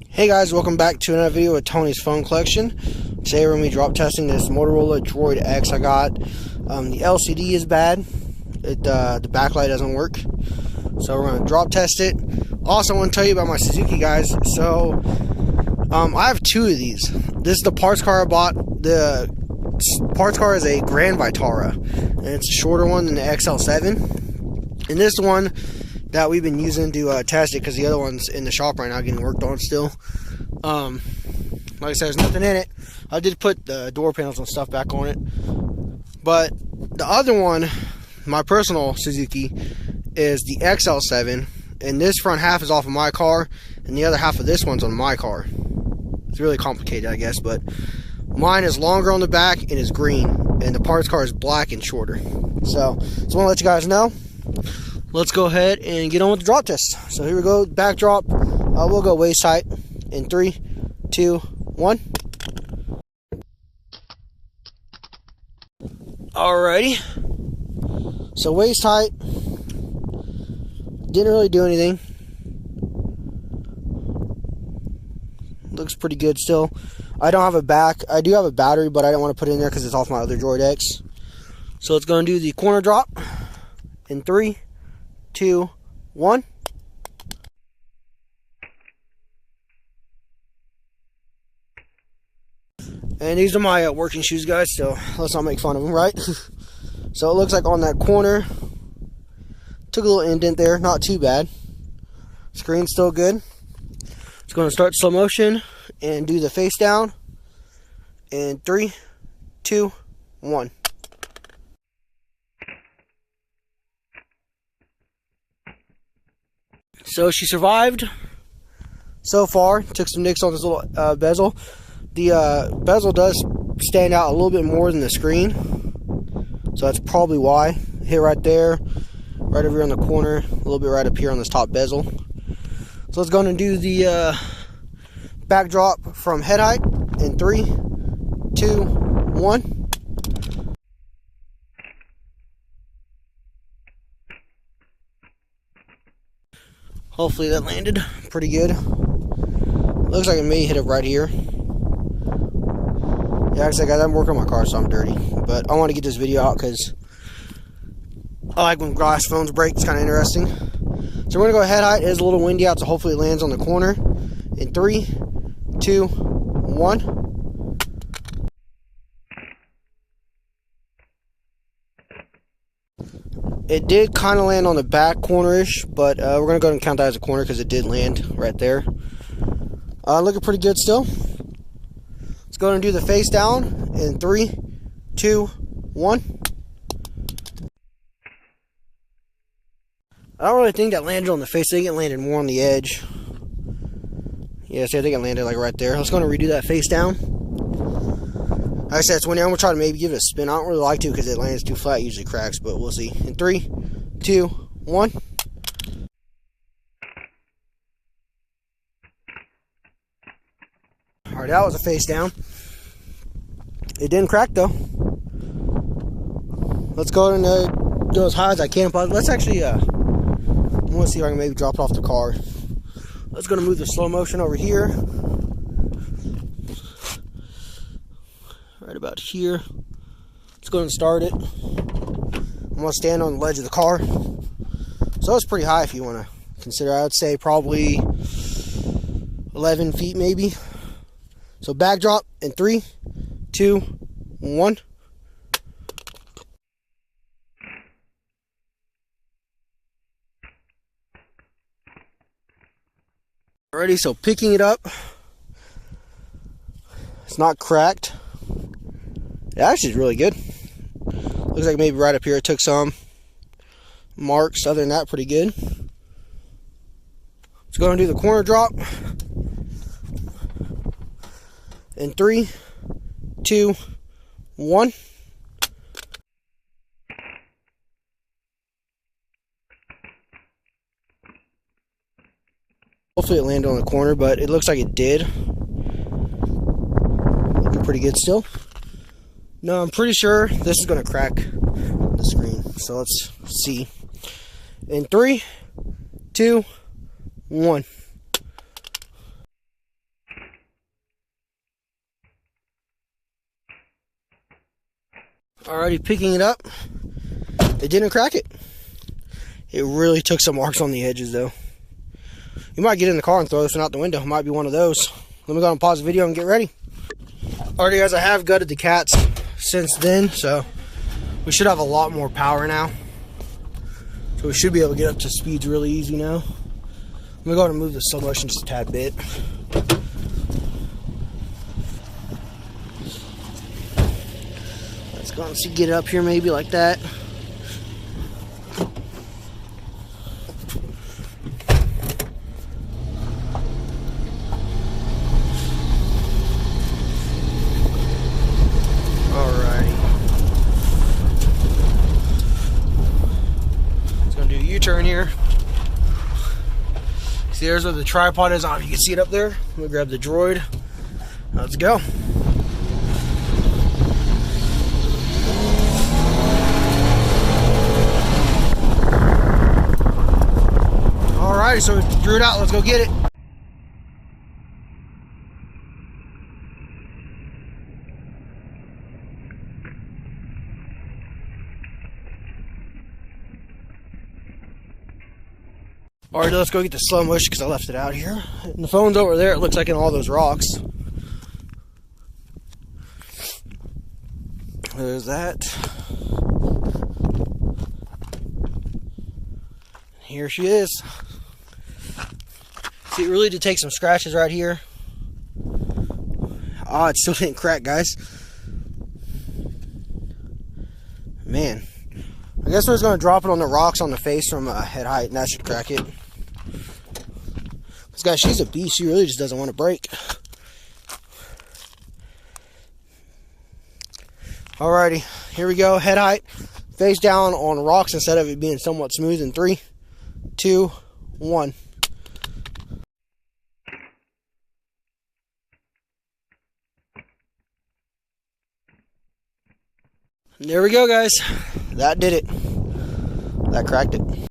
Hey guys, welcome back to another video of Tony's phone collection. Today we're going to be drop testing this Motorola Droid X I got. The LCD is bad. The backlight doesn't work. So we're going to drop test it. Also, I want to tell you about my Suzuki, guys. So, I have two of these. This is the parts car I bought. The parts car is a Grand Vitara, and it's a shorter one than the XL7. And this one that we've been using to test it, because the other one's in the shop right now getting worked on still. Like I said, there's nothing in it. I did put the door panels and stuff back on it. But the other one, my personal Suzuki, is the XL7. And this front half is off of my car, and the other half of this one's on my car. It's really complicated, I guess, but mine is longer on the back and is green, and the parts car is black and shorter. So, just want to let you guys know. Let's go ahead and get on with the drop test. So here we go, back drop. We'll go waist height in 3, 2, 1. Alrighty. So waist height, didn't really do anything. Looks pretty good still. I don't have a back. I do have a battery, but I don't want to put it in there because it's off my other Droid X. So it's going to do the corner drop in 3, 2, 1. And these are my working shoes, guys, so let's not make fun of them, right? So it looks like on that corner, took a little indent there, not too bad. Screen's still good. It's going to start slow motion and do the face down in 3, 2, 1. So she survived so far. Took some nicks on this little bezel. The bezel does stand out a little bit more than the screen, so that's probably why. Hit right there, right over here on the corner, a little bit right up here on this top bezel. So let's go and do the back drop from head height in 3, 2, 1. Hopefully that landed pretty good. Looks like it may hit it right here. Yeah, like I said, guys, I'm working on my car, so I'm dirty. But I want to get this video out because I like when glass phones break. It's kind of interesting. So we're going to go head height. It is a little windy out, so hopefully it lands on the corner. In 3, 2, 1. It did kind of land on the back corner-ish, but we're going to go ahead and count that as a corner because it did land right there. Looking pretty good still. Let's go ahead and do the face down in 3, 2, 1. I don't really think that landed on the face. I think it landed more on the edge. Yeah, see, I think it landed like right there. Let's go ahead and redo that face down. Like I said, it's windy. I'm going to try to maybe give it a spin. I don't really like to because it lands too flat. It usually cracks, but we'll see. In 3, 2, 1. Alright, that was a face down. It didn't crack though. Let's go and go as high as I can. But let's actually, I want to see if I can maybe drop it off the car. Let's go to move the slow motion over here. Right about here. Let's go and start it. I'm going to stand on the ledge of the car. So it's pretty high if you want to consider. I would say probably 11 feet maybe. So back drop in 3, 2, 1. Alrighty, so picking it up. It's not cracked. It actually is really good. Looks like maybe right up here it took some marks. Other than that, pretty good. Let's go and do the corner drop. In 3, 2, 1. Hopefully it landed on the corner, but it looks like it did. Looking pretty good still. No, I'm pretty sure this is going to crack the screen. So let's see. In 3, 2, 1. Alrighty, picking it up. It didn't crack it. It really took some marks on the edges though. You might get in the car and throw this one out the window. It might be one of those. Let me go and pause the video and get ready. Alrighty guys, I have gutted the cats since then, so we should have a lot more power now. So we should be able to get up to speeds really easy now. Let me go ahead and move the slow motion just a tad bit. Let's go and see, get it up here maybe like that. U-turn here. See, there's where the tripod is on. You can see it up there. Let me grab the Droid. Let's go. Alrighty, so we drew it out. Let's go get it. Alright, let's go get the slow motion because I left it out here. And the phone's over there. It looks like in all those rocks. There's that. Here she is. See, it really did take some scratches right here. Ah, it still didn't crack, guys. Man. I guess we're just going to drop it on the rocks on the face from head height, and that should crack it. This guy, she's a beast. She really just doesn't want to break. Alrighty, here we go. Head height, face down on rocks instead of it being somewhat smooth in 3, 2, 1. There we go, guys. That did it. That cracked it.